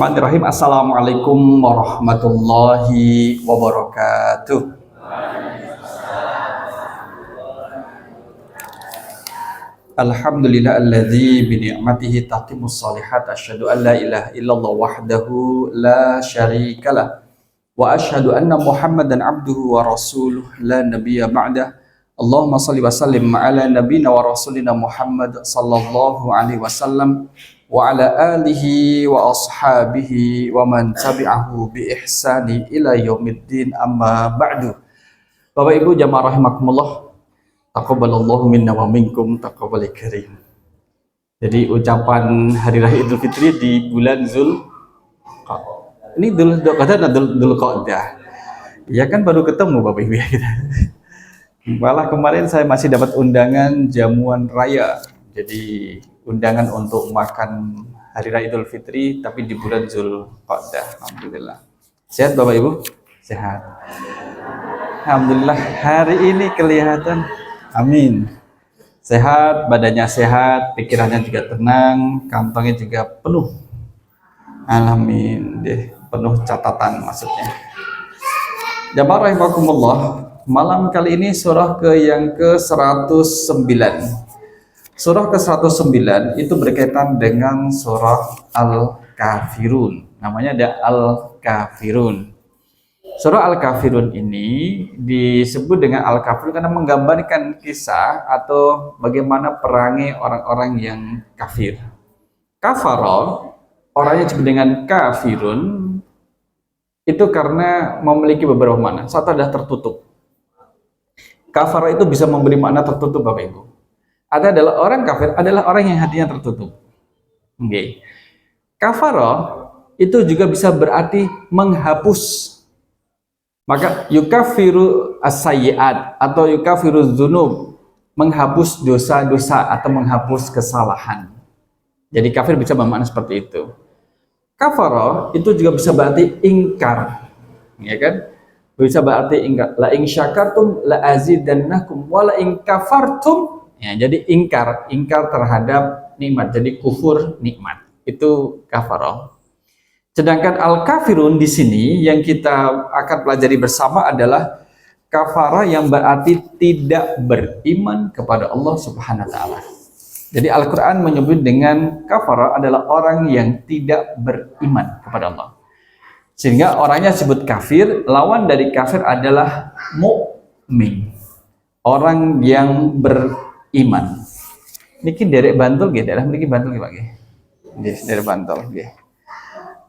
Bismillahirrahmanirrahim. Assalamualaikum warahmatullahi wabarakatuh. Alhamdulillahilladzi bi ni'matihi tatimmus shalihat. Asyhadu an la ilaha illallah wahdahu la syarikalah. Wa asyhadu anna Muhammadan abduhu wa rasuluh la nabiyya ba'dah. Allahumma shalli wa sallim ala nabiyyina wa rasulina Muhammad sallallahu alaihi wasallam wa ala alihi wa ashabihi wa man tabi'ahu bi ihsani ila yaumiddin, amma ba'du. Bapak Ibu jamaah rahimakumullah, taqabbalallahu minna wa minkum taqabbal karim. Jadi ucapan hari raya Idul Fitri di bulan Zulqa'dah. Ini Dzulqa'dah. Ya kan baru ketemu Bapak Ibu ya kita. Malah kemarin saya masih dapat undangan jamuan raya. Jadi undangan untuk makan hari raya Idul Fitri tapi di bulan Zulqa'dah. Alhamdulillah. Sehat Bapak Ibu? Sehat. Alhamdulillah hari ini kelihatan, amin, sehat, badannya sehat, pikirannya juga tenang, kantongnya juga penuh. Alamin deh, penuh catatan maksudnya. Jamaah rahimakumullah, malam kali ini surah yang ke-109. Surah ke-109 itu berkaitan dengan surah Al-Kafirun. Namanya ada Al-Kafirun. Surah Al-Kafirun ini disebut dengan Al-Kafirun karena menggambarkan kisah atau bagaimana perangi orang-orang yang kafir. Kafara, orangnya disebut dengan kafirun, itu karena memiliki beberapa makna. Satu adalah tertutup. Kafara itu bisa memberi makna tertutup Bapak Ibu. Ada adalah orang kafir adalah orang yang hatinya tertutup. Okay. Kafara itu juga bisa berarti menghapus. Maka yukafiru as-sayyi'at atau yukafiru dzunub, menghapus dosa-dosa atau menghapus kesalahan. Jadi kafir bisa bermakna seperti itu. Kafara itu juga bisa berarti ingkar, ya kan? Bisa berarti ingkar. La in syakartum la azidannakum wa la in kafartum. Ya, jadi ingkar terhadap nikmat. Jadi kufur nikmat. Itu kafara. Sedangkan al-kafirun di sini yang kita akan pelajari bersama adalah kafara yang berarti tidak beriman kepada Allah Subhanahu wa taala. Jadi Al-Qur'an menyebut dengan kafara adalah orang yang tidak beriman kepada Allah. Sehingga orangnya disebut kafir, lawan dari kafir adalah mukmin. Orang yang beriman. Niki derek Bantul nggih, daerah mriki Bantul nggih Pak nggih. Nggih, derek Bantul nggih.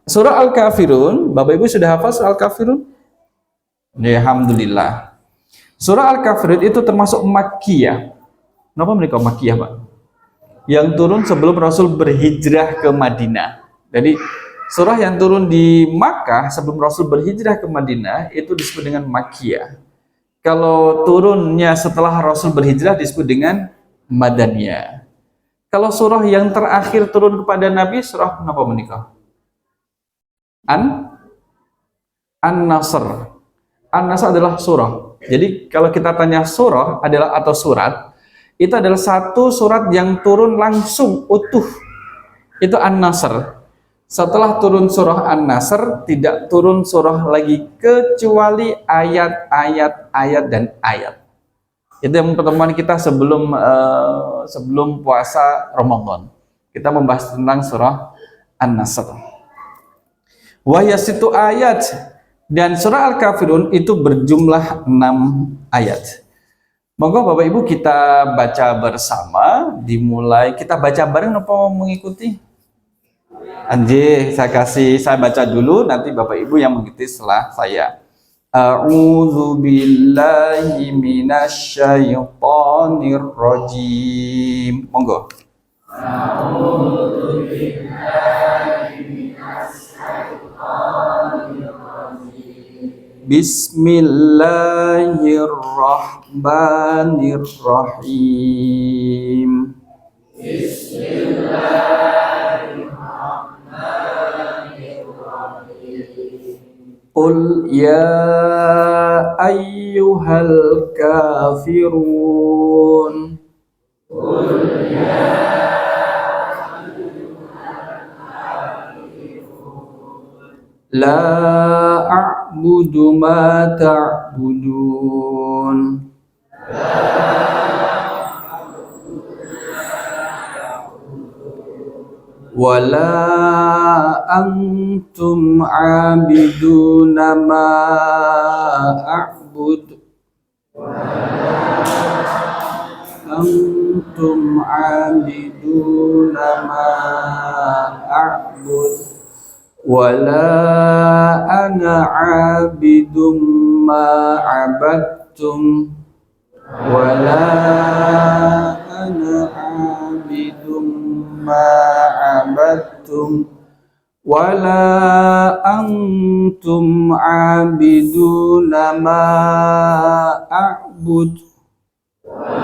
Surah Al-Kafirun, Bapak Ibu sudah hafal surah Al-Kafirun? Ya, alhamdulillah. Surah Al-Kafirun itu termasuk Makkiyah. Kenapa mereka Makkiyah, Pak? Yang turun sebelum Rasul berhijrah ke Madinah. Jadi surah yang turun di Makkah sebelum Rasul berhijrah ke Madinah itu disebut dengan Makkiyah. Kalau turunnya setelah Rasul berhijrah disebut dengan Madaniyah. Kalau surah yang terakhir turun kepada Nabi, surah apa menikah? An-Nasr. An-Nasr adalah surah. Jadi kalau kita tanya surah adalah atau surat, itu adalah satu surat yang turun langsung utuh. Itu An-Nasr. Setelah turun surah An-Nasr, tidak turun surah lagi kecuali ayat dan ayat. Itu yang pertemuan kita sebelum puasa Ramadan. Kita membahas tentang surah An-Nasr. Wahiyasitu ayat, dan surah Al-Kafirun itu berjumlah 6 ayat. Monggo Bapak Ibu kita baca bersama, dimulai kita baca bareng apa mengikuti? Saya baca dulu, nanti Bapak Ibu yang mengikuti setelah saya. A'udzu billahi minasyaitonir rajim. Monggo. A'udzu billahi Bismillahirrahmanirrahim. Qul ya ayyuhal kafirun. Qul ya la a'budu ma ta'budun. Wala antum abiduna ma a'bud. Antum abiduna ma a'bud. Wala ana abidum ma abadtum. Wala ana abidum ma abadtum. Wala antum abiduna ma a'bud.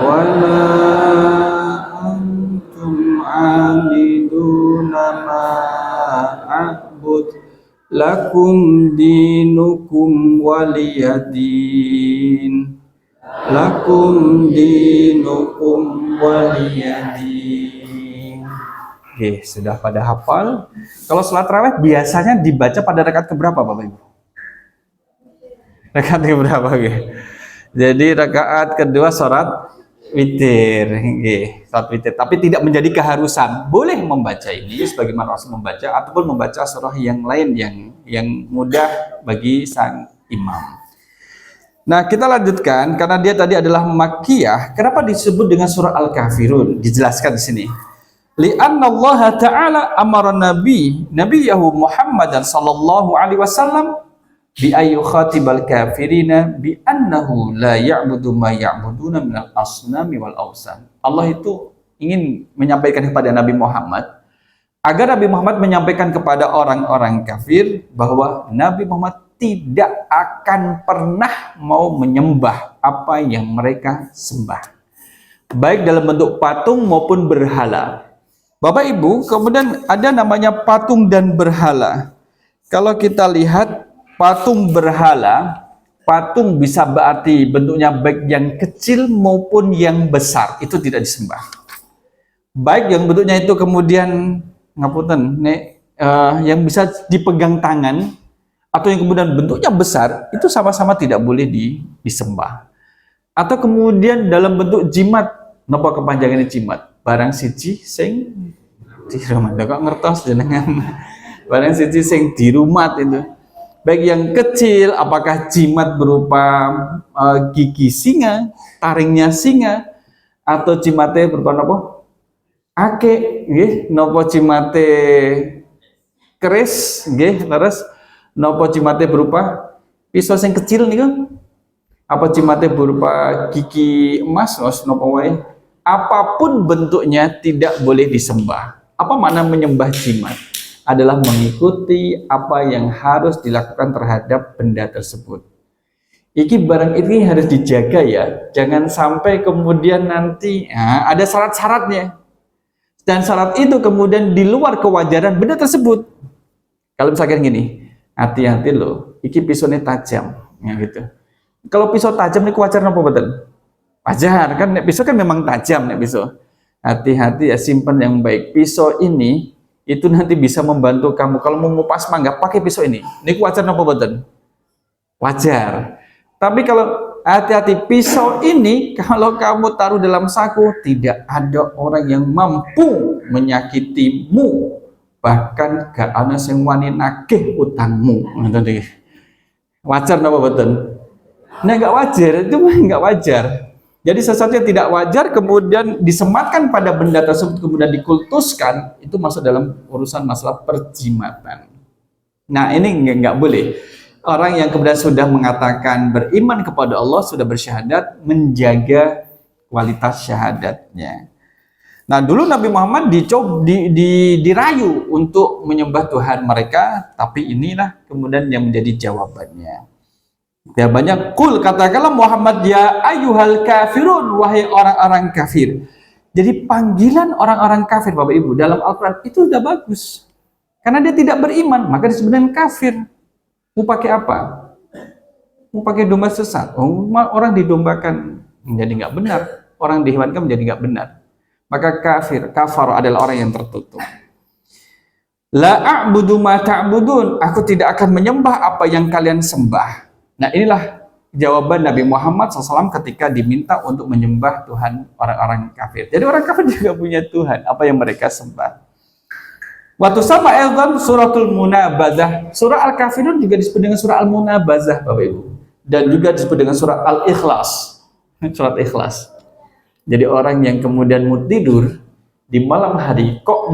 Wala antum abiduna ma a'bud. Lakum dinukum waliyadin. Lakum dinukum waliyadin. Oke, sudah pada hafal. Kalau sholat tarawih biasanya dibaca pada rakaat keberapa, Bapak Ibu? Rakaat keberapa? Oke. Jadi rakaat kedua sholat witir, sholat witir. Tapi tidak menjadi keharusan. Boleh membaca ini sebagaimana Rasul membaca, ataupun membaca surah yang lain yang mudah bagi sang imam. Nah, kita lanjutkan karena dia tadi adalah Makkiyah. Kenapa disebut dengan surah Al-Kafirun? Dijelaskan di sini. Li'anna Allah Ta'ala amara Nabiyahu Muhammadan sallallahu alaihi wasallam bi ayu khatibal kafirina bi annahu la ya'budu ma ya'buduna minal asnami wal awsan. Allah itu ingin menyampaikan kepada Nabi Muhammad agar Nabi Muhammad menyampaikan kepada orang-orang kafir bahwa Nabi Muhammad tidak akan pernah mau menyembah apa yang mereka sembah, baik dalam bentuk patung maupun berhala. Bapak Ibu, kemudian ada namanya patung dan berhala. Kalau kita lihat patung berhala, patung bisa berarti bentuknya baik yang kecil maupun yang besar, itu tidak disembah. Baik yang bentuknya itu kemudian ngapunten, yang bisa dipegang tangan atau yang kemudian bentuknya besar, itu sama-sama tidak boleh disembah. Atau kemudian dalam bentuk jimat, napa kepanjangannya jimat? Barang siji sing di rumah, kok ngertos jenengan. Barang siji sing di rumah itu. Baik yang kecil, apakah jimat berupa gigi singa, taringnya singa, atau jimatnya berupa napa? Ake, nggih, napa jimate keris, nggih, leres. Napa jimate berupa pisau sing kecil niku? Apa jimate berupa gigi emas, napa wae? Apapun bentuknya tidak boleh disembah. Apa makna menyembah jimat? Adalah mengikuti apa yang harus dilakukan terhadap benda tersebut. Iki barang ini harus dijaga ya. Jangan sampai kemudian nanti ada syarat-syaratnya. Dan syarat itu kemudian di luar kewajaran benda tersebut. Kalau misalkan gini, hati-hati loh, iki pisaunya tajam, ya gitu. Kalau pisau tajam ini wajar apa betul? Wajar kan, pisau kan memang tajam nih pisau. Hati-hati ya, simpan yang baik. Pisau ini itu nanti bisa membantu kamu kalau mau ngupas mangga pakai pisau ini. Ini wajar apa betul? Wajar. Tapi kalau hati-hati, pisau ini kalau kamu taruh dalam saku, tidak ada orang yang mampu menyakitimu. Bahkan gak ana sing wani nagih utangmu. Wajar apa betul? Nah, gak wajar, itu gak wajar. Jadi sesuatu yang tidak wajar kemudian disematkan pada benda tersebut, kemudian dikultuskan, itu masuk dalam urusan masalah perjimatan. Nah, ini nggak boleh. Orang yang kemudian sudah mengatakan beriman kepada Allah, sudah bersyahadat, menjaga kualitas syahadatnya. Nah, dulu Nabi Muhammad dirayu untuk menyembah Tuhan mereka, tapi inilah kemudian yang menjadi jawabannya. Ya banyak, kul katakanlah Muhammad ya ayyuhal kafirun, wahai orang-orang kafir. Jadi panggilan orang-orang kafir Bapak Ibu dalam Al-Quran itu sudah bagus. Karena dia tidak beriman, maka disebut dengan kafir. Mau pakai apa? Mau pakai domba sesat. Orang didombakan menjadi nggak benar, orang dihewankan menjadi nggak benar. Maka kafir, kafar adalah orang yang tertutup. La a'budu ma ta'budun, aku tidak akan menyembah apa yang kalian sembah. Nah, inilah jawaban Nabi Muhammad SAW ketika diminta untuk menyembah Tuhan orang-orang kafir. Jadi orang kafir juga punya Tuhan, apa yang mereka sembah. Waktu sama Elzam suratul Munabazah. Surah Al-Kafirun juga disebut dengan surah Al-Munabazah, Bapak Ibu. Dan juga disebut dengan surah Al-Ikhlas. Surat Ikhlas. Jadi orang yang kemudian mau tidur di malam hari, kok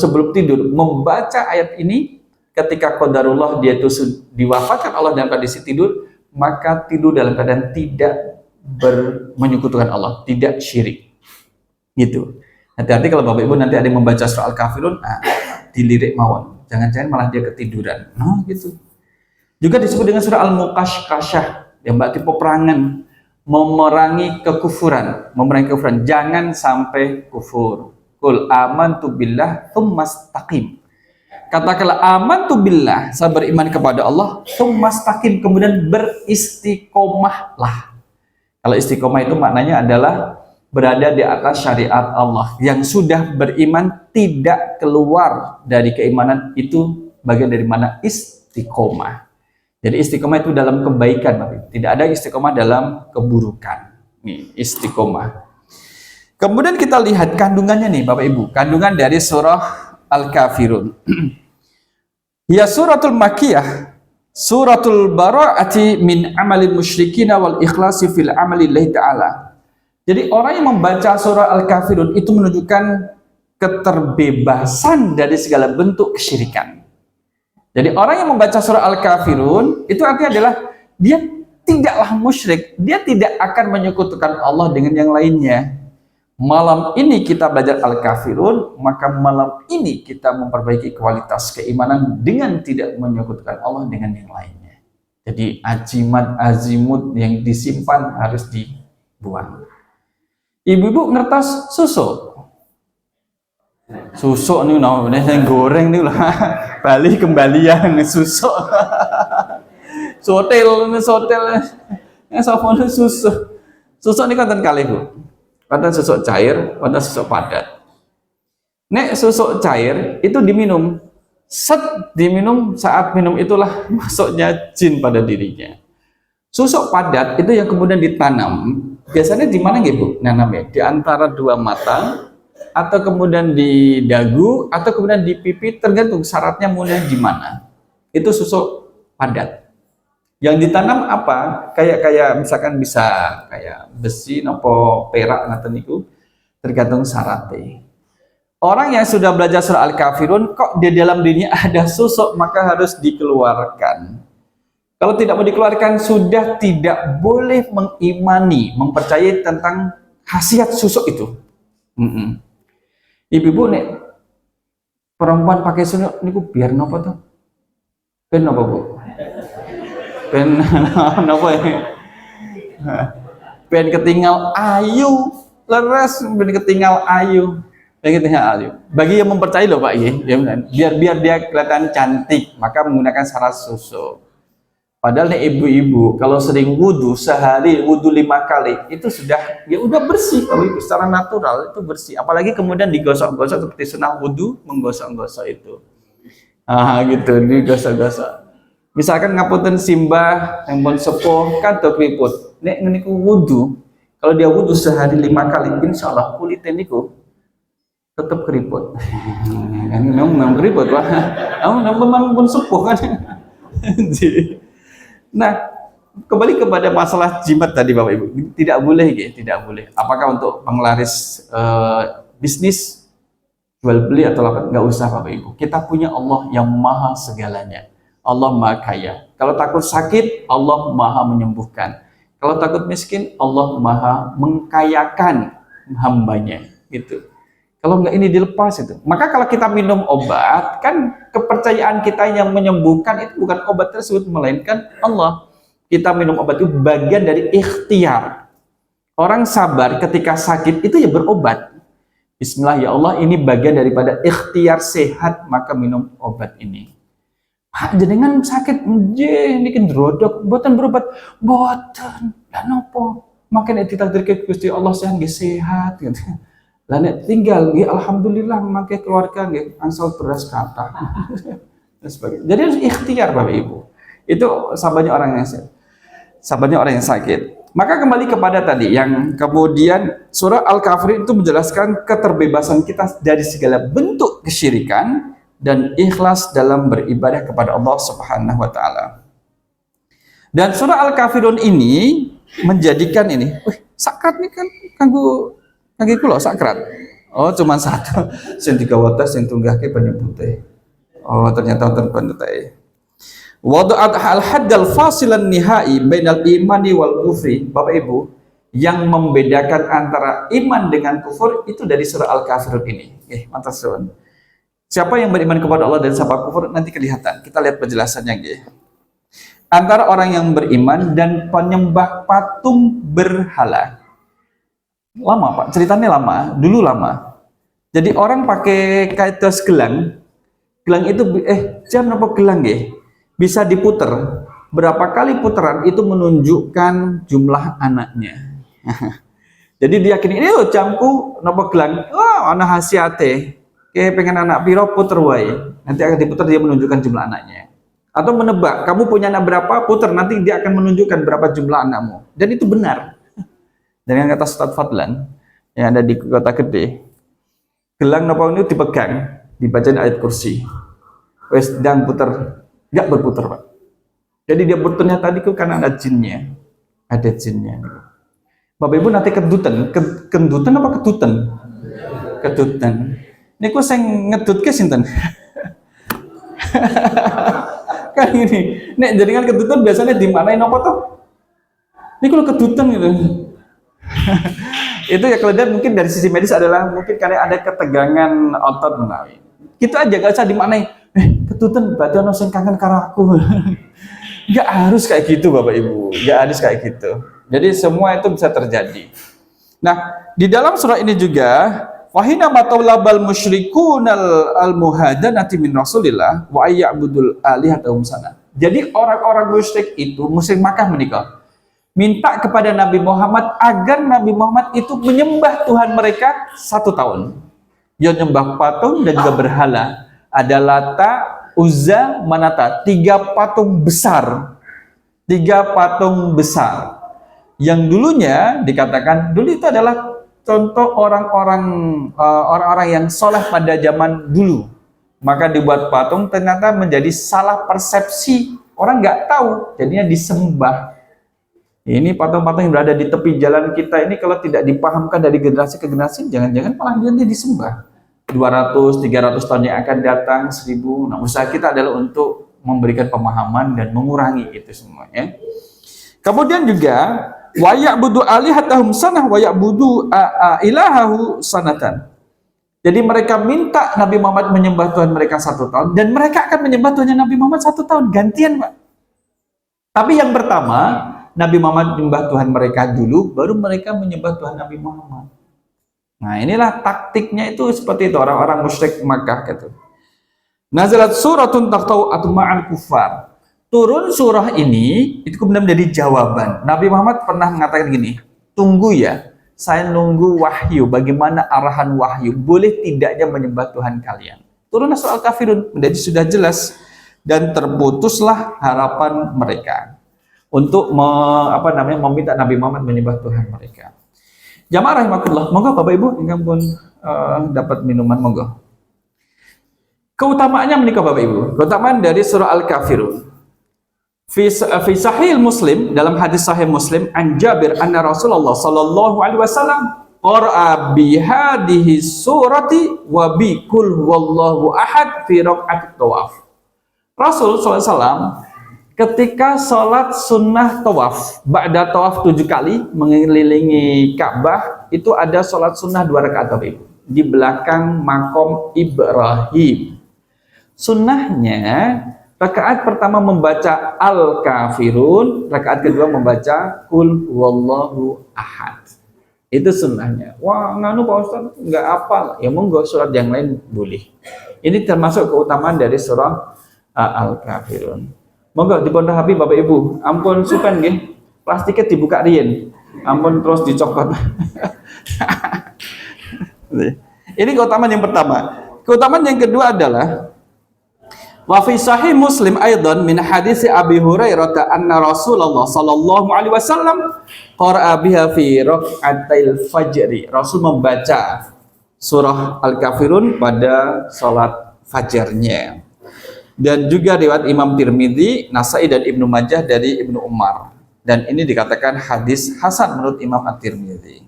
sebelum tidur membaca ayat ini, ketika qadarullah dia itu diwafatkan Allah dalam kondisi tidur, maka tidur dalam keadaan tidak menyekutukan Allah, tidak syirik. Gitu. Hati-hati kalau Bapak Ibu nanti ada yang membaca surah Al-Kafirun, dilirik mawon. Jangan-jangan malah dia ketiduran. Nah, gitu. Juga disebut dengan surah Al-Muqashqashah, yang berarti peperangan, memerangi kekufuran, Jangan sampai kufur. Qul amantu billah tsumastaqim. Katakanlah amantu billah, saya beriman kepada Allah, tsumastaqim, kemudian beristiqomahlah. Kalau istiqomah itu maknanya adalah berada di atas syariat Allah. Yang sudah beriman tidak keluar dari keimanan, itu bagian dari mana istiqomah. Jadi istiqomah itu dalam kebaikan, Bapak. Tidak ada istiqomah dalam keburukan. Nih, istiqomah. Kemudian kita lihat kandungannya nih, Bapak Ibu. Kandungan dari surah Al-Kafirun. Ya suratul Makkiyah, suratul bara'ati min amalil musyrikin wal ikhlasi fil amali lillahi ta'ala. Jadi orang yang membaca surah Al-Kafirun itu menunjukkan keterbebasan dari segala bentuk kesyirikan. Jadi orang yang membaca surah Al-Kafirun itu artinya adalah dia tidaklah musyrik, dia tidak akan menyekutukan Allah dengan yang lainnya. Malam ini kita belajar Al-Kafirun, maka malam ini kita memperbaiki kualitas keimanan dengan tidak menyekutukan Allah dengan yang lainnya. Jadi azimut yang disimpan harus dibuang. Ibu-ibu ngertas susu. Susu nih, yang goreng nih lah. Bali kembalian susu. Sotel. Sopo susu. Susu ini konten kali Bu. Konten susu cair, konten susu padat. Nek susu cair itu diminum. Diminum, saat minum itulah masuknya jin pada dirinya. Susu padat itu yang kemudian ditanam. Biasanya di mana Bu nanamnya? Di antara dua mata, atau kemudian di dagu, atau kemudian di pipi, tergantung syaratnya mulai di mana. Itu susu padat. Yang ditanam apa? Kayak misalkan bisa kayak besi, nopo perak, ngaten niku, tergantung syaratnya. Orang yang sudah belajar surah Al-Kafirun, kok di dalam dirinya ada susu, maka harus dikeluarkan. Kalau tidak mau dikeluarkan, sudah tidak boleh mengimani, mempercayai tentang khasiat susu itu. Ibu-ibu nek perempuan pakai susu niku biar nopo tuh? Ben nopo Bu? Ben nopo ya? Ben ketinggal ayu, leres ben ketinggal ayu. Bagi yang mempercayai loh Pak, biar dia kelihatan cantik, maka menggunakan syarat susu. Padahal nih ibu-ibu kalau sering wudhu, sehari wudhu 5 kali, itu sudah ya udah bersih. Kalau itu secara natural itu bersih. Apalagi kemudian digosok-gosok seperti sunnah wudhu, menggosok-gosok itu. Gitu, digosok-gosok. Misalkan ngapunten simbah yang pun sepuh kan keriput. Nek niku wudhu, kalau dia wudhu sehari 5 kali, insya Allah kulitnya niku tetap keriput. Memang keriput Pak. Memang pun sepuh kan. Nah, kembali kepada masalah jimat tadi Bapak Ibu, tidak boleh tidak boleh. Apakah untuk penglaris bisnis jual beli atau apa? Nggak usah Bapak Ibu. Kita punya Allah yang maha segalanya. Allah maha kaya. Kalau takut sakit, Allah maha menyembuhkan. Kalau takut miskin, Allah maha mengkayakan hambanya. Gitu. Kalau nggak ini dilepas itu. Maka kalau kita minum obat, kan kepercayaan kita yang menyembuhkan itu bukan obat tersebut, melainkan Allah. Kita minum obat itu bagian dari ikhtiar. Orang sabar ketika sakit itu ya berobat. Bismillah ya Allah, ini bagian daripada ikhtiar sehat, maka minum obat ini. Pak, jenengan sakit, ini kan drodok, buatan berobat, buatan, dan apa? Makin ditakdirkan Gusti Allah sehat gitu. Lah nek tinggal nggih alhamdulillah mangke keluarga nggih angsal beras kata. Dan sebagainya. Jadi harus ikhtiar Bapak Ibu. Itu sabarnya orang yang sakit. Maka kembali kepada tadi yang kemudian surah Al-Kafirun itu menjelaskan keterbebasan kita dari segala bentuk kesyirikan dan ikhlas dalam beribadah kepada Allah Subhanahu wa taala. Dan surah Al-Kafirun ini menjadikan ini, sakrat ini kan kanggo kula sakrat. Oh, cuma satu. Sing digawa tes sing tunggahke banyu putih. Oh, ternyata wonten pendetai. Wada'at al-haddal fasilan nihai bainal imani wal kufri. Bapak Ibu, yang membedakan antara iman dengan kufur itu dari surah Al-Kafirun ini. Mantap suwun. Siapa yang beriman kepada Allah dan siapa kufur nanti kelihatan. Kita lihat penjelasannya nggih. Antara orang yang beriman dan penyembah patung berhala. Lama Pak, ceritanya lama, dulu lama. Jadi orang pakai kaitas gelang. Gelang itu jam apa gelang nggih? Bisa diputer. Berapa kali putaran itu menunjukkan jumlah anaknya. Jadi diyakini ini jamku napa gelang. Wah, ana hasiate. Pengen anak piro puter wae. Nanti akan diputar dia menunjukkan jumlah anaknya. Atau menebak, kamu punya anak berapa, puter nanti dia akan menunjukkan berapa jumlah anakmu. Dan itu benar. Dengan kata Ustaz Fadlan yang ada di Kota Gede. Gelang napa itu dipegang, dibacain ayat kursi. Wes sedang puter, enggak berputar, Pak. Jadi dia puternya tadi itu karena ada jinnya. Ada jinnya. Bapak Ibu nanti kendutan apa kedutan? Kedutan. Niku sing ngedutke sinten? Kan ini, nek jaringan kedutan biasanya dimanain apa tuh? Niku lo kedutan gitu. Itu ya kemudian mungkin dari sisi medis adalah mungkin karena ada ketegangan otot menawi. Gitu aja gak usah dimaknai. Kedutan berarti ono sing kangen karo aku. Gak harus kayak gitu Bapak Ibu. Gak harus kayak gitu. Jadi semua itu bisa terjadi. Nah, di dalam surah ini juga wahina matawlabal musyrikun al-muhadanati min rasulillah wa ayya'budul alihatahum sana. Jadi orang-orang musyrik itu, musyrik Makkah menikah, minta kepada Nabi Muhammad agar Nabi Muhammad itu menyembah Tuhan mereka 1 tahun. Dia menyembah patung dan juga berhala. Ada Lata, Uzza, Manata, 3 patung besar. 3 patung besar. Yang dulunya dikatakan, dulu itu adalah contoh orang-orang yang soleh pada zaman dulu. Maka dibuat patung ternyata menjadi salah persepsi. Orang nggak tahu, jadinya disembah. Ini patung-patung yang berada di tepi jalan kita ini kalau tidak dipahamkan dari generasi ke generasi, jangan-jangan malah dia disembah. 200-300 tahun yang akan datang, 1000. Nah, usaha kita adalah untuk memberikan pemahaman dan mengurangi itu semuanya. Kemudian juga wa ya'budu alihatahum sanah wa ya'budu ilahahu sanatan. Jadi mereka minta Nabi Muhammad menyembah Tuhan mereka 1 tahun dan mereka akan menyembah Tuhan Nabi Muhammad 1 tahun gantian, Pak. Tapi yang pertama Nabi Muhammad menyembah Tuhan mereka dulu, baru mereka menyembah Tuhan Nabi Muhammad. Nah, inilah taktiknya itu seperti itu orang-orang musyrik Makkah gitu. Nazalat suratun taqta'u ma'al kufar. Turun surah ini itu kemudian menjadi jawaban. Nabi Muhammad pernah mengatakan gini, tunggu ya, saya nunggu wahyu, bagaimana arahan wahyu, boleh tidaknya menyembah Tuhan kalian. Turun surah Al-Kafirun menjadi sudah jelas dan terputuslah harapan mereka untuk meminta Nabi Muhammad menyembah Tuhan mereka. Jamaah rahimakumullah, monggo Bapak Ibu ingkang pun dapat minuman monggo. Keutamaannya menikah Bapak Ibu, keutamaan dari surah Al-Kafirun. Fi sahih Muslim, dalam hadis sahih Muslim, an Jabir anna Rasulullah sallallahu alaihi wasallam qara'a bi hadhihi surati wa bi kul huwallahu ahad fi raq'atit tawaf. Rasul SAW ketika sholat sunnah tawaf, ba'da tawaf 7 kali mengelilingi Ka'bah, itu ada sholat sunnah 2 rakaat Bapak Ibu di belakang makom Ibrahim. Sunnahnya rakaat pertama membaca Al-Kafirun, rakaat kedua membaca Qul huwallahu ahad. Itu sunnahnya. Wah, nganu Pak Ustaz nggak hafal. Ya monggo surat yang lain boleh. Ini termasuk keutamaan dari surah Al-Kafirun. Monggo dipondok HP Bapak Ibu. Ampun sukan nggih. Plastiknya dibuka riyen. Ampun terus dicokot. Ini keutamaan yang pertama. Keutamaan yang kedua adalah wa fi sahih Muslim aidan min hadis Abi Hurairah anna Rasulullah sallallahu alaihi wasallam qara'a biha fi rak'atil fajri. Rasul membaca surah Al-Kafirun pada salat fajarnya. Dan juga riwayat Imam Tirmidzi, Nasai dan Ibnu Majah dari Ibnu Umar. Dan ini dikatakan hadis hasan menurut Imam At-Tirmidzi.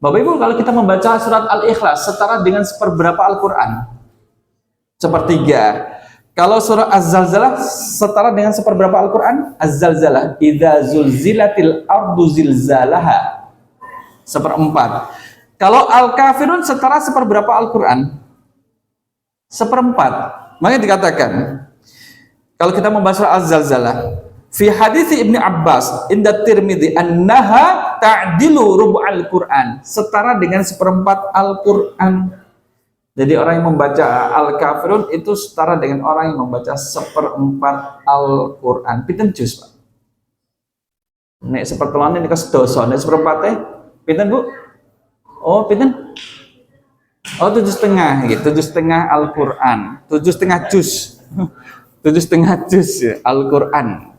Bapak Ibu, kalau kita membaca surat Al-Ikhlas setara dengan seperberapa Al-Quran? Sepertiga. Kalau surah Az-Zalzalah setara dengan seperberapa Al-Quran? Az-Zalzalah idza zulzilatil ardu zilzalaha. Seperempat. Kalau Al-Kafirun setara seperberapa Al-Quran? Seperempat. Makanya dikatakan, kalau kita membahas surah Az-Zalzalah, fi hadits Ibnu Abbas inda Tirmidzi annaha ta'dilu rubu'al Qur'an, setara dengan seperempat Al-Qur'an. Jadi orang yang membaca Al-Kafirun itu setara dengan orang yang membaca seperempat Al-Qur'an. Pinten juz, Pak? Nek sepertelan ini kesedoso, nek seperempatnya pinten, Bu? Oh, pinten? Oh, 7,5 gitu, 7,5 Al-Qur'an. 7,5 juz. 7,5 juz ya, Al-Qur'an.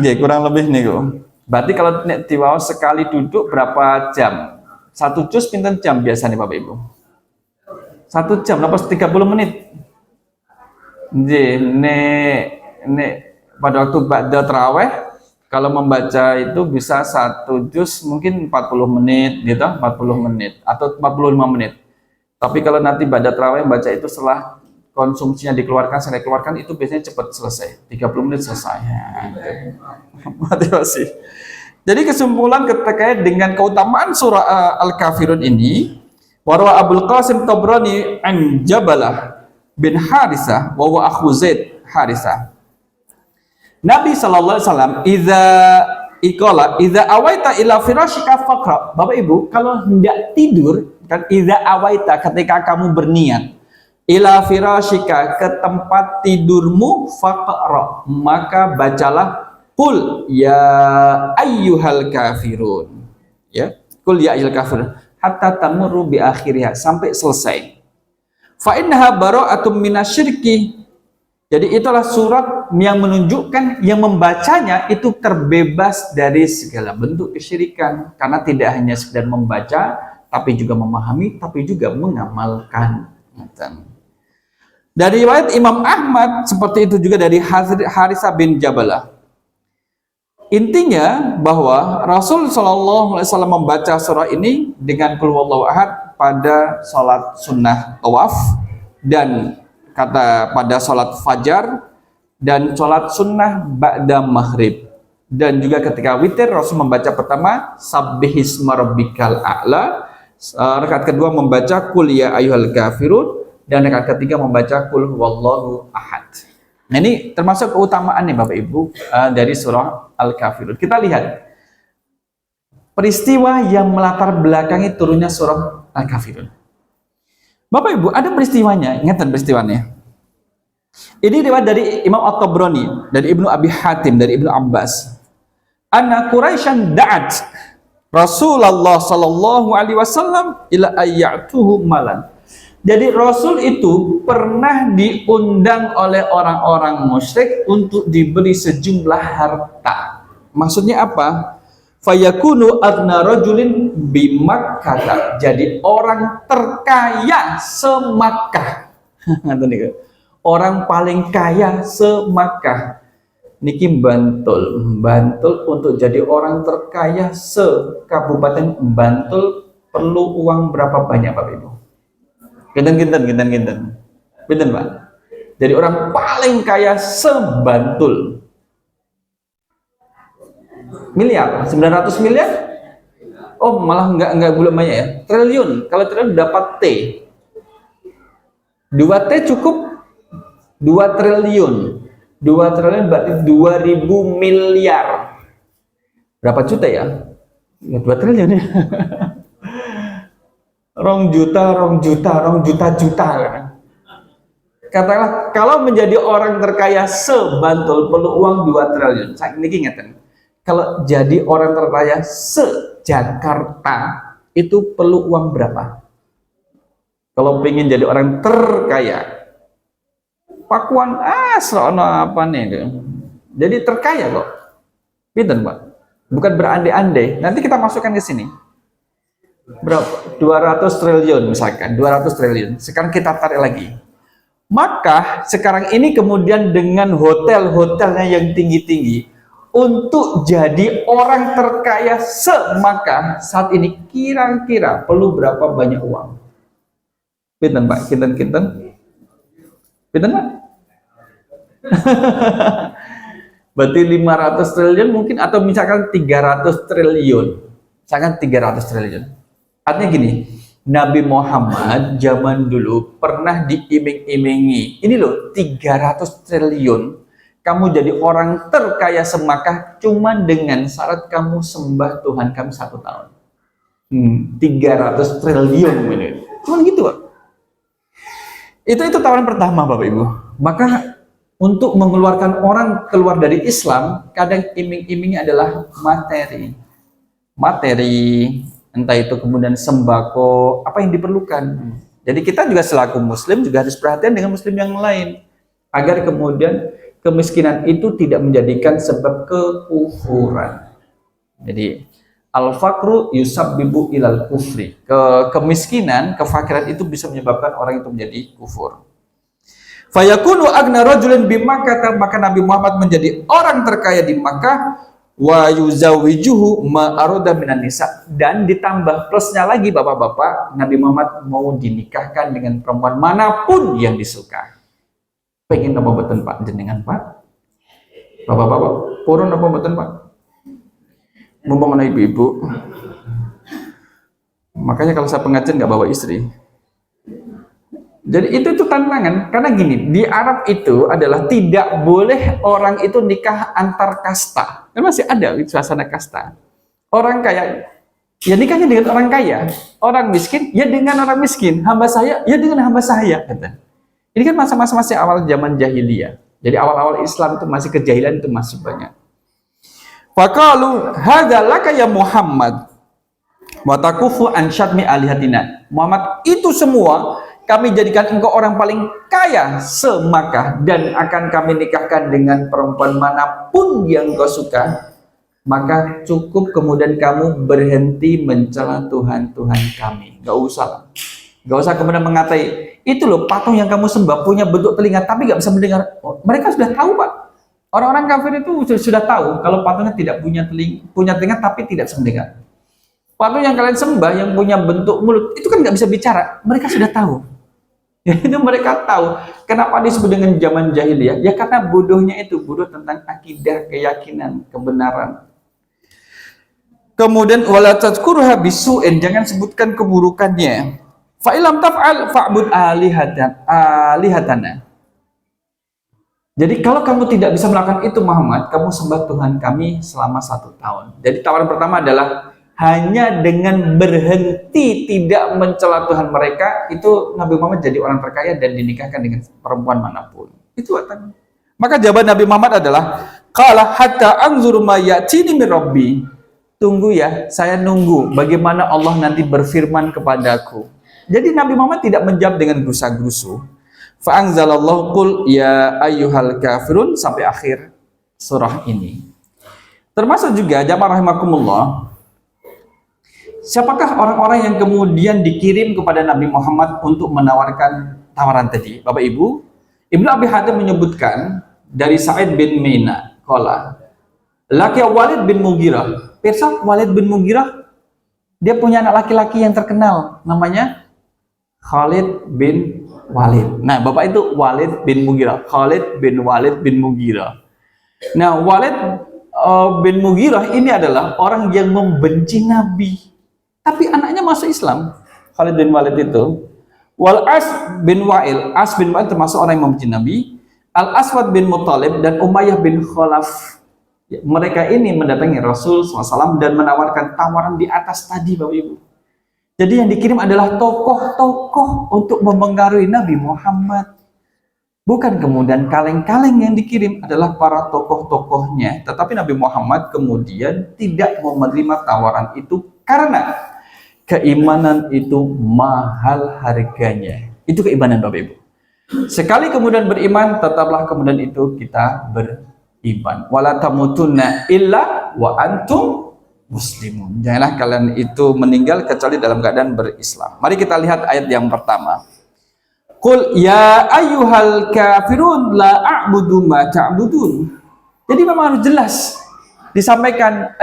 Ya, kurang lebih nih kok. Berarti kalau nek diwaos sekali duduk berapa jam? 1 juz pinten jam biasanya Bapak Ibu? 1 jam, lepas 30 menit. Nek pada waktu ba'da tarawih kalau membaca itu bisa 1 juz mungkin 40 menit gitu, 40 menit atau 45 menit. Tapi kalau nanti ba'da tarawih baca itu setelah konsumsinya dikeluarkan, saya keluarkan itu biasanya cepat selesai, 30 menit selesai. Motivasi. Jadi kesimpulan terkait dengan keutamaan surah Al-Kafirun ini, warwa Abul Qasim Tabrani an Jabalah bin Harisah wa wa akhu Zaid Harisah. Nabi sallallahu alaihi wasallam idza awaita ila firashika faqra. Bapak Ibu, kalau hendak tidur kan idza awaita, ketika kamu berniat ila firashika, ke tempat tidurmu, faqra, maka bacalah qul ya ayyuhal kafirun, ya, qul ya ayyuhal kafirun hatta tamurru bi akhiriha, sampai selesai. Fa innaha bara'atun minasyirki. Jadi itulah surat yang menunjukkan yang membacanya itu terbebas dari segala bentuk kesyirikan, karena tidak hanya sekedar membaca tapi juga memahami, tapi juga mengamalkan. Dari riwayat Imam Ahmad seperti itu juga dari Harisah bin Jabalah. Intinya bahwa Rasul Shallallahu Alaihi Wasallam membaca surah ini dengan Qul Huwallahu Ahad pada sholat sunnah tawaf, dan kata pada sholat fajar, dan sholat sunnah ba'da maghrib, dan juga ketika witir Rasul membaca pertama Sabbihisma rabbikal a'la, rakaat kedua membaca Qul ya ayyuhal kafirun, dan rakaat ketiga membaca Qul Huwallahu Ahad. Nah, ini termasuk keutamaan nih Bapak Ibu dari surah Al-Kafirun. Kita lihat peristiwa yang melatar belakangi turunnya surah Al-Kafirun. Bapak Ibu, ada peristiwanya, ingatan peristiwanya. Ini riwayat dari Imam At-Tabrani, dari Ibnu Abi Hatim, dari Ibnu Abbas. Anna Quraisyan da'at Rasulullah sallallahu alaihi wasallam ila ayyatuhu malan. Jadi Rasul itu pernah diundang oleh orang-orang musyrik untuk diberi sejumlah harta. Maksudnya apa? Fayakunu aghna rajulin bi Makkah. Jadi orang terkaya se-Makkah. Orang paling kaya se-Makkah. Niki Bantul untuk jadi orang terkaya se-Kabupaten Bantul perlu uang berapa banyak Bapak Ibu? Ginten, Pak. Jadi orang paling kaya se-Bantul. Miliar, 900 miliar? Oh, malah enggak belum banyak ya. Triliun. Kalau triliun dapat T. 2 T cukup 2 triliun. 2 triliun berarti 2000 miliar. Berapa juta ya? 2 triliun ya. Rong juta. Katakanlah kalau menjadi orang terkaya se-Bantul perlu uang 2 triliun. Saya ini ingatkan. Kalau jadi orang terkaya se-Jakarta itu perlu uang berapa? Kalau pengen jadi orang terkaya, pakuan sono apa nih? Jadi terkaya kok. Pinten, Pak? Bukan berandai-andai. Nanti kita masukkan ke sini. Berapa? 200 triliun misalkan, 200 triliun. Sekarang kita tarik lagi. Maka sekarang ini kemudian dengan hotel-hotelnya yang tinggi-tinggi, untuk jadi orang terkaya se-Makkah saat ini kira-kira perlu berapa banyak uang? Pinten, Pak? Kinten? Pinten, Pak? Berarti 500 triliun mungkin, atau misalkan 300 triliun. Misalkan 300 triliun. Artinya gini, Nabi Muhammad zaman dulu pernah diiming-imingi. Ini loh, 300 triliun. Kamu jadi orang terkaya se-Makkah cuma dengan syarat kamu sembah Tuhan kamu 1 tahun. 300 triliun ini. Cuma gitu, Pak. Itu tawaran pertama, Bapak Ibu. Maka untuk mengeluarkan orang keluar dari Islam, kadang iming-imingnya adalah materi. Materi, entah itu kemudian sembako, apa yang diperlukan. Jadi kita juga selaku muslim juga harus perhatian dengan muslim yang lain. Agar kemudian kemiskinan itu tidak menjadikan sebab kekufuran. Jadi, al-faqru yusabbibu ilal kufri. Kemiskinan, kefakiran itu bisa menyebabkan orang itu menjadi kufur. Fayakunu agna rajulin bimakkah, maka Nabi Muhammad menjadi orang terkaya di Makkah, wa yuzawijuhu ma arada minan nisa, dan ditambah plusnya lagi Bapak-bapak, Nabi Muhammad mau dinikahkan dengan perempuan manapun yang disuka. Pengen apa mboten Pak jenengan, Pak? Bapak-bapak, purun apa mboten, Pak? Mumpung ana ibu-ibu. Makanya kalau saya pengajian nggak bawa istri. Jadi itu tantangan, karena gini, di Arab itu adalah tidak boleh orang itu nikah antar kasta. Kan masih ada suasana kasta. Orang kaya, ya nikahnya dengan orang kaya. Orang miskin, ya dengan orang miskin. Hamba saya, ya dengan hamba saya. Kata. Ini kan masa-masa masih awal zaman jahiliyah. Jadi awal-awal Islam itu masih kejahilan itu masih banyak. Faqalu hadza laka ya Muhammad wa takufu an syatmi alihatina. Muhammad, itu semua kami jadikan engkau orang paling kaya se-Makkah dan akan kami nikahkan dengan perempuan manapun yang kau suka. Maka cukup kemudian kamu berhenti mencela Tuhan-Tuhan kami. Gak usah kemudian mengatai, itu loh patung yang kamu sembah punya bentuk telinga tapi gak bisa mendengar. Mereka sudah tahu, Pak. Orang-orang kafir itu sudah tahu kalau patungnya tidak punya telinga tapi tidak bisa mendengar. Patung yang kalian sembah yang punya bentuk mulut itu kan gak bisa bicara. Mereka sudah tahu. Itu mereka tahu. Kenapa disebut dengan zaman jahiliyah? Ya karena bodohnya itu, bodoh tentang akidah, keyakinan, kebenaran. Kemudian wala tadhkuruha bisu'in, jangan sebutkan keburukannya. Fa ilam taf'al fa'bud alihatana. Jadi kalau kamu tidak bisa melakukan itu Muhammad, kamu sembah Tuhan kami selama 1 tahun. Jadi tawaran pertama adalah hanya dengan berhenti tidak mencela Tuhan mereka, itu Nabi Muhammad jadi orang terkaya dan dinikahkan dengan perempuan manapun. Itu akan. Maka jawaban Nabi Muhammad adalah, qala hatta anzuru ma ya'tini min rabbi. Tunggu ya, saya nunggu bagaimana Allah nanti berfirman kepadaku. Jadi Nabi Muhammad tidak menjawab dengan gerusa-gerusu. Fa anzalallahu qul ya ayyuhal kafirun sampai akhir surah ini. Termasuk juga jamaah rahimakumullah, siapakah orang-orang yang kemudian dikirim kepada Nabi Muhammad untuk menawarkan tawaran tadi? Bapak Ibu, Ibnu Abi Hatim menyebutkan dari Sa'id bin Mina, qala laki Walid bin Mughirah. Pirsa Walid bin Mughirah, dia punya anak laki-laki yang terkenal, namanya Khalid bin Walid. Nah, Bapak itu Walid bin Mughirah, Khalid bin Walid bin Mughirah. Nah, Walid bin Mughirah ini adalah orang yang membenci Nabi. Tapi anaknya masuk Islam, Khalid bin Walid itu. Wal As bin Wa'il, As bin Wa'il termasuk orang yang membenci Nabi. Al Aswad bin Muttalib dan Umayyah bin Khalaf. Mereka ini mendatangi Rasul SAW dan menawarkan tawaran di atas tadi, Bapak Ibu. Jadi yang dikirim adalah tokoh-tokoh untuk mempengaruhi Nabi Muhammad. Bukan kemudian kaleng-kaleng yang dikirim, adalah para tokoh-tokohnya. Tetapi Nabi Muhammad kemudian tidak menerima tawaran itu karena Keimanan itu mahal harganya. Itu keimanan Bapak Ibu. Sekali kemudian beriman, tetaplah kemudian itu kita beriman. Wala tamutunna illa wa antum muslimun. Janganlah kalian itu meninggal kecuali dalam keadaan berislam. Mari kita lihat ayat yang pertama. Qul ya ayyuhal kafirun la a'budu ma ta'budun. Jadi memang harus jelas disampaikan,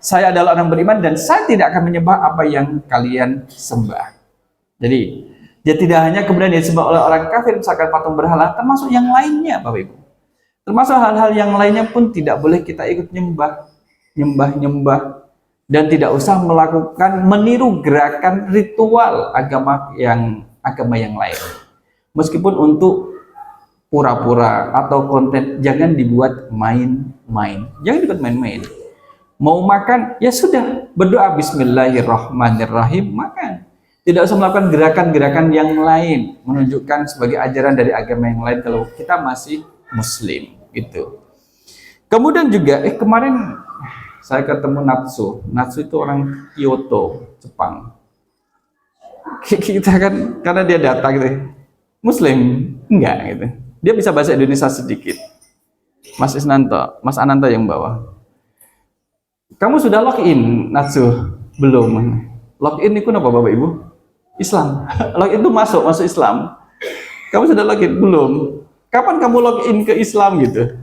saya adalah orang beriman dan saya tidak akan menyembah apa yang kalian sembah. Jadi dia tidak hanya kemudian disembah oleh orang kafir misalkan patung berhala, termasuk yang lainnya Bapak Ibu. Termasuk hal-hal yang lainnya pun tidak boleh kita ikut nyembah dan tidak usah meniru gerakan ritual agama yang lain. Meskipun untuk pura-pura atau konten, jangan dibuat main-main. Jangan dibuat main-main. Mau makan, ya sudah, berdoa bismillahirrahmanirrahim, makan. Tidak usah melakukan gerakan-gerakan yang lain, menunjukkan sebagai ajaran dari agama yang lain kalau kita masih muslim. Gitu. Kemudian juga, kemarin saya ketemu Natsu. Natsu itu orang Kyoto, Jepang. Kita kan, karena dia datang gitu, Muslim, enggak gitu. Dia bisa bahasa Indonesia sedikit. Mas Ananta yang bawa. Kamu sudah login, Natsu? Belum. Login itu apa Bapak Ibu? Islam. Login itu masuk Islam. Kamu sudah login? Belum. Kapan kamu login ke Islam gitu?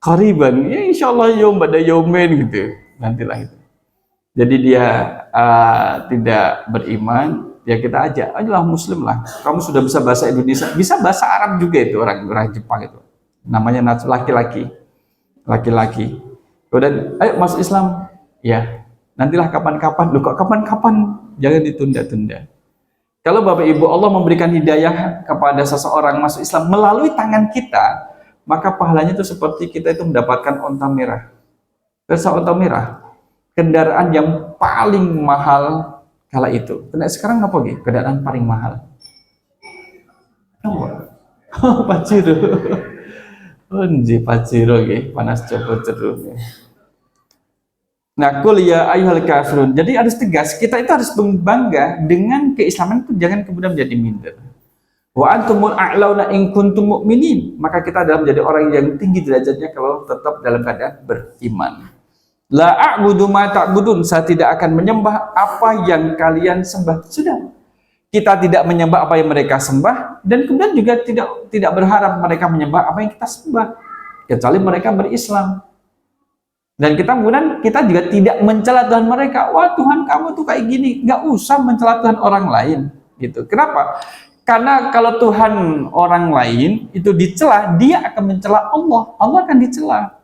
Qariban. Ya insyaallah yom pada yomen gitu. Nantilah itu. Jadi dia tidak beriman. Ya kita ajak, ayolah muslim lah. Kamu sudah bisa bahasa Indonesia, bisa bahasa Arab juga itu orang Jepang itu. Namanya Natsu, laki-laki. Kemudian, ayo masuk Islam. Ya, nantilah kapan-kapan. Loh kok kapan-kapan? Jangan ditunda-tunda. Kalau Bapak Ibu Allah memberikan hidayah kepada seseorang masuk Islam melalui tangan kita, maka pahalanya itu seperti kita itu mendapatkan onta merah. Rasa onta merah, kendaraan yang paling mahal kala itu. Kena sekarang apa gitu? Kendaraan paling mahal. Apa? Pajero. Onji pajero nggih, panas coba ceru. Nah, qul ya ayyuhal kafirun. Jadi harus tegas, kita itu harus bangga dengan keislaman itu, jangan kemudian menjadi minder. Wa antumul a'launa in kuntum mu'minin. Maka kita adalah menjadi orang yang tinggi derajatnya kalau tetap dalam keadaan beriman. La a'budu ma ta'budun, saya tidak akan menyembah apa yang kalian sembah. Sudah. Kita tidak menyembah apa yang mereka sembah dan kemudian juga tidak berharap mereka menyembah apa yang kita sembah kecuali mereka berislam. Dan kemudian kita juga tidak mencela Tuhan mereka. Wah, Tuhan kamu tuh kayak gini. Nggak usah mencela Tuhan orang lain gitu. Kenapa? Karena kalau Tuhan orang lain itu dicela, dia akan mencela Allah. Allah akan dicela.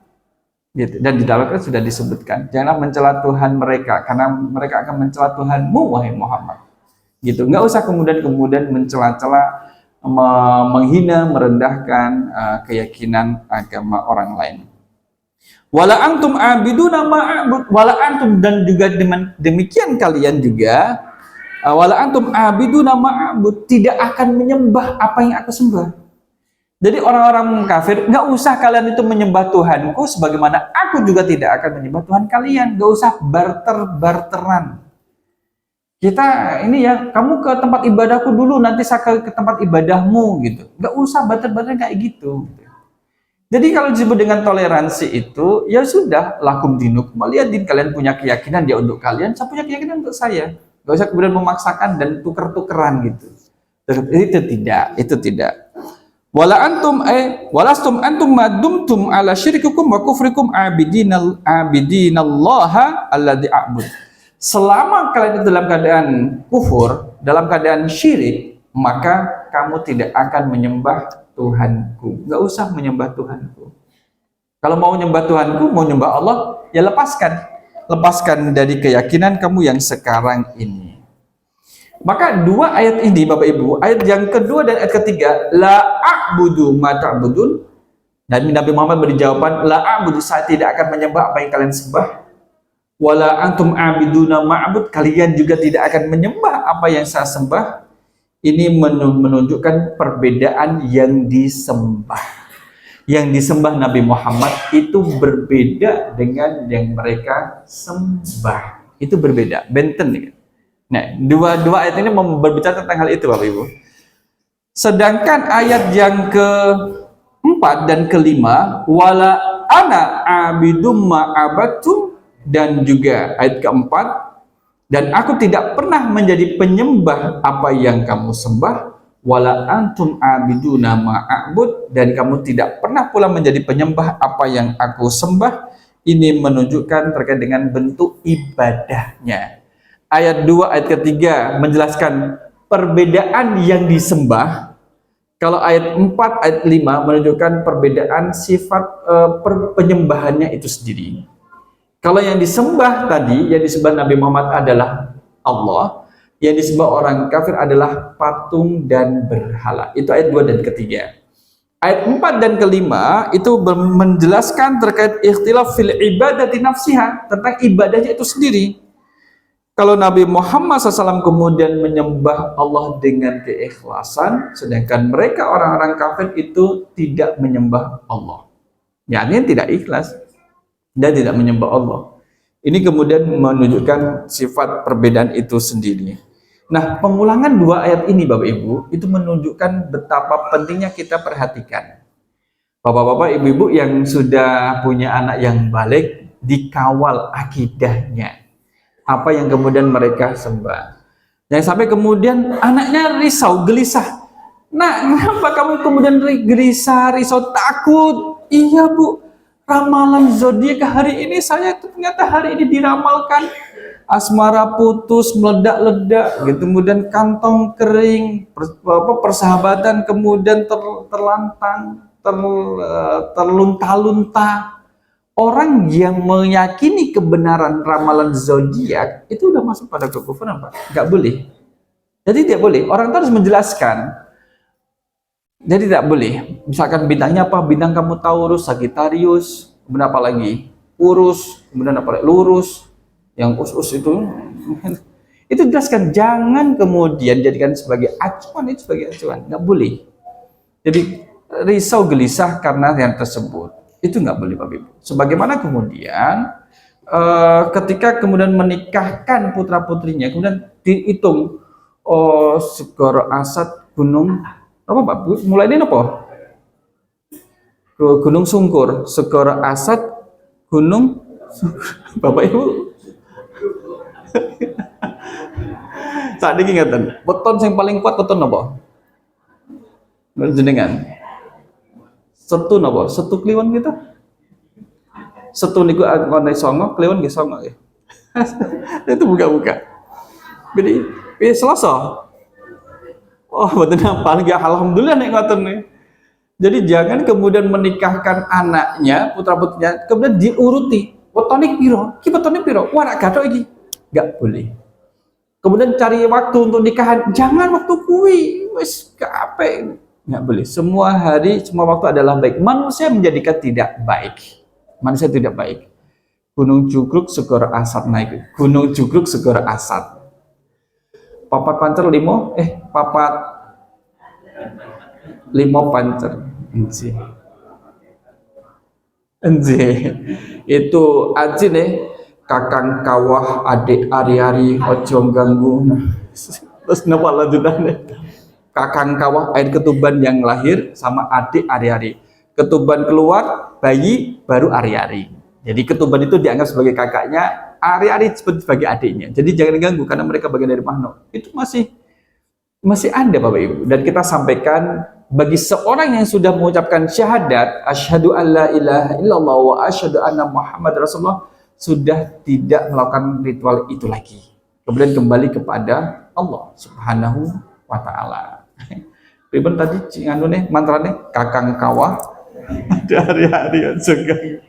Gitu. Dan di dalam Al-Quran sudah disebutkan, janganlah mencela Tuhan mereka karena mereka akan mencela Tuhanmu wahai Muhammad. Gitu. Nggak usah kemudian mencela-cela, menghina, merendahkan keyakinan agama orang lain. Wala antum abiduna ma'abud, wala antum, dan juga demikian kalian juga, wala antum abiduna ma'abud, tidak akan menyembah apa yang aku sembah. Jadi orang-orang kafir, nggak usah kalian itu menyembah Tuhanku sebagaimana aku juga tidak akan menyembah Tuhan kalian. Nggak usah barter-barteran. Kita ini ya, kamu ke tempat ibadahku dulu, nanti saya ke tempat ibadahmu gitu. Nggak usah barter-barteran kayak gitu. Jadi kalau disebut dengan toleransi itu, ya sudah, lakum dinukum waliyadin. Kalian punya keyakinan dia untuk kalian, saya punya keyakinan untuk saya. Nggak usah kemudian memaksakan dan tuker-tukeran gitu. Itu tidak. Wala antum walastum antum madumtum ala syirikukum wa kufrikum abidinallaha alladzi a'bud. Selama kalian itu dalam keadaan kufur, dalam keadaan syirik, maka kamu tidak akan menyembah Tuhanku. Enggak usah menyembah Tuhanku. Kalau mau menyembah Tuhanku, mau menyembah Allah, ya lepaskan dari keyakinan kamu yang sekarang ini. Maka dua ayat ini Bapak Ibu, ayat yang kedua dan ayat ketiga, la a'budu ma ta'budun, dan Nabi Muhammad beri jawaban, la a'budu, saya tidak akan menyembah apa yang kalian sembah, wala antum a'biduna ma'bud, kalian juga tidak akan menyembah apa yang saya sembah. Ini menunjukkan perbedaan yang disembah. Yang disembah Nabi Muhammad itu berbeda dengan yang mereka sembah. Itu berbeda, benten. Nah, dua ayat ini berbicara tentang hal itu, Bapak Ibu. Sedangkan ayat yang keempat dan kelima, wala ana abidum ma'abatum, dan juga ayat keempat, dan aku tidak pernah menjadi penyembah apa yang kamu sembah, wala antum abiduna ma'abud, dan kamu tidak pernah pula menjadi penyembah apa yang aku sembah. Ini menunjukkan terkait dengan bentuk ibadahnya. Ayat 2 ayat ketiga menjelaskan perbedaan yang disembah. Kalau ayat 4 ayat 5 menunjukkan perbedaan sifat penyembahannya itu sendiri. Kalau yang disembah tadi, yang disembah Nabi Muhammad adalah Allah, yang disembah orang kafir adalah patung dan berhala. Itu ayat 2 dan ketiga. Ayat 4 dan kelima itu menjelaskan terkait ikhtilaf fil ibadati nafsiha, tentang ibadahnya itu sendiri. Kalau Nabi Muhammad SAW kemudian menyembah Allah dengan keikhlasan, sedangkan mereka orang-orang kafir itu tidak menyembah Allah, yakni tidak ikhlas dan tidak menyembah Allah. Ini kemudian menunjukkan sifat perbedaan itu sendiri. Nah, pengulangan dua ayat ini Bapak Ibu, itu menunjukkan betapa pentingnya kita perhatikan. Bapak-bapak, ibu-ibu yang sudah punya anak yang balik, dikawal akidahnya. Apa yang kemudian mereka sembah. Jangan sampai kemudian anaknya risau, gelisah. Nah, kenapa kamu kemudian gelisah, risau, takut? Iya Bu, ramalan zodiak hari ini saya ternyata hari ini diramalkan asmara putus, meledak-ledak, gitu. Kemudian kantong kering, persahabatan kemudian terlantang, terlunta-lunta. Orang yang meyakini kebenaran ramalan zodiak itu udah masuk pada kekufuran, Pak. Nggak boleh. Jadi tidak boleh. Orang itu harus menjelaskan. Jadi tidak boleh. Misalkan bintangnya apa? Bintang kamu Taurus, Sagittarius, kemudian apa lagi? Urus, kemudian apa lagi? Lurus. Yang us-us itu. Itu jelaskan. Jangan kemudian jadikan sebagai acuan, itu sebagai acuan. Nggak boleh. Jadi risau gelisah karena yang tersebut. Itu nggak boleh Bapak Ibu. Sebagaimana kemudian ketika kemudian menikahkan putra putrinya, kemudian dihitung segoro asad gunung apa Pak Bu? Mulai ini apa? Gunung Sungkur, segoro asad gunung Bapak Ibu. Saat ini ingatan, weton yang paling kuat weton apa? Jenengan. Setu napa? Setu kliwon kita. Setu niku angkone songo, kliwon nggih songo nggih. Itu buka-buka. Jadi Selasa. Oh, mboten apa nggih alhamdulillah nek ngoten nih. Jadi jangan kemudian menikahkan anaknya, putra-putrinya kemudian diuruti. Wetone piro? Ki wetone piro? Wah, rak gathok iki. Enggak boleh. Kemudian cari waktu untuk nikahan, jangan waktu kuwi, wis keape. Nggak boleh. Semua hari, semua waktu adalah baik. Manusia menjadikan tidak baik. Manusia tidak baik. Gunung Jugruk segera asat naik. Gunung Jugruk segera asat. Papat pancer limo, papat limo pancer. Enzi. Itu aji nih. Kakang kawah, adik ari-ari, ojo ganggu. Terus napa lanjutannya? Kakang kawah air ketuban yang lahir sama adik ari-ari. Ketuban keluar, bayi baru ari-ari. Jadi ketuban itu dianggap sebagai kakaknya, ari-ari sebagai adiknya. Jadi jangan ganggu karena mereka bagian dari makhluk. Itu masih ada Bapak Ibu. Dan kita sampaikan bagi seorang yang sudah mengucapkan syahadat, asyhadu alla ilaha illallah wa asyhadu anna Muhammad Rasulullah, sudah tidak melakukan ritual itu lagi. Kemudian kembali kepada Allah Subhanahu wa Ta'ala. Pripun tadi nganu nih mantrane kakang kawah hari-hari segang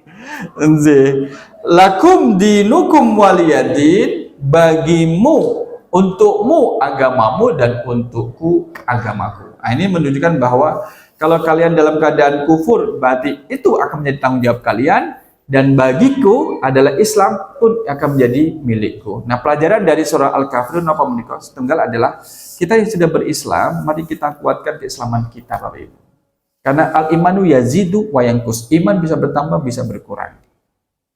enze lakum dinukum waliyadin, bagimu untukmu agamamu dan untukku agamaku. Nah, ini menunjukkan bahwa kalau kalian dalam keadaan kufur berarti itu akan menjadi tanggung jawab kalian, dan bagiku adalah Islam pun akan menjadi milikku. Nah, pelajaran dari surah Al-Kafirun apa menikah setunggal adalah kita yang sudah berislam, mari kita kuatkan keislaman kita Bapak Ibu. Karena al-imanu yazidu wa yanqus. Iman bisa bertambah, bisa berkurang.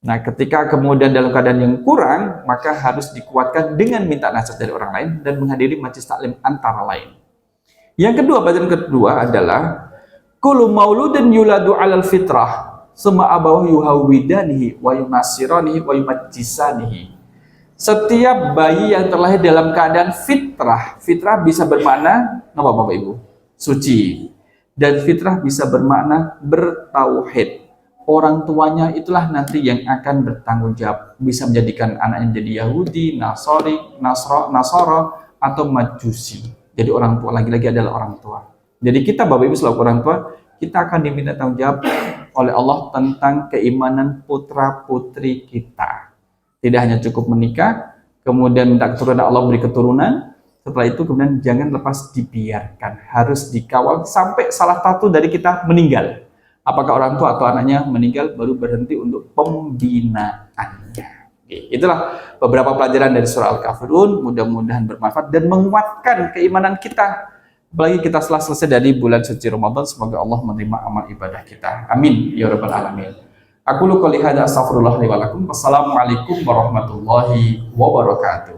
Nah, ketika kemudian dalam keadaan yang kurang, maka harus dikuatkan dengan minta nasihat dari orang lain dan menghadiri majelis taklim antara lain. Yang kedua, pelajaran kedua adalah kullu mauludin yuladu 'alal fitrah, summa abawahu yuhawwidanihi wa yunasiranihi wa yumajjisanihi. Setiap bayi yang terlahir dalam keadaan fitrah, fitrah bisa bermakna apa Bapak Ibu? Suci. Dan fitrah bisa bermakna bertauhid. Orang tuanya itulah nanti yang akan bertanggung jawab, bisa menjadikan anaknya menjadi Yahudi, Nasara, atau Majusi. Jadi orang tua, lagi-lagi adalah orang tua. Jadi kita Bapak Ibu selaku orang tua, kita akan diminta tanggung jawab oleh Allah tentang keimanan putra-putri kita. Tidak hanya cukup menikah, kemudian minta keturunan, Allah beri keturunan, setelah itu kemudian jangan lepas dibiarkan, harus dikawal sampai salah satu dari kita meninggal. Apakah orang tua atau anaknya meninggal, baru berhenti untuk pembinaannya. Itulah beberapa pelajaran dari surah Al-Kafirun, mudah-mudahan bermanfaat dan menguatkan keimanan kita. Apalagi kita setelah selesai dari bulan suci Ramadan, semoga Allah menerima amal ibadah kita. Amin ya rabbal alamin. Aku lu qouli hadza astaghfirullah li wa lakum. Wassalamualaikum warahmatullahi wabarakatuh.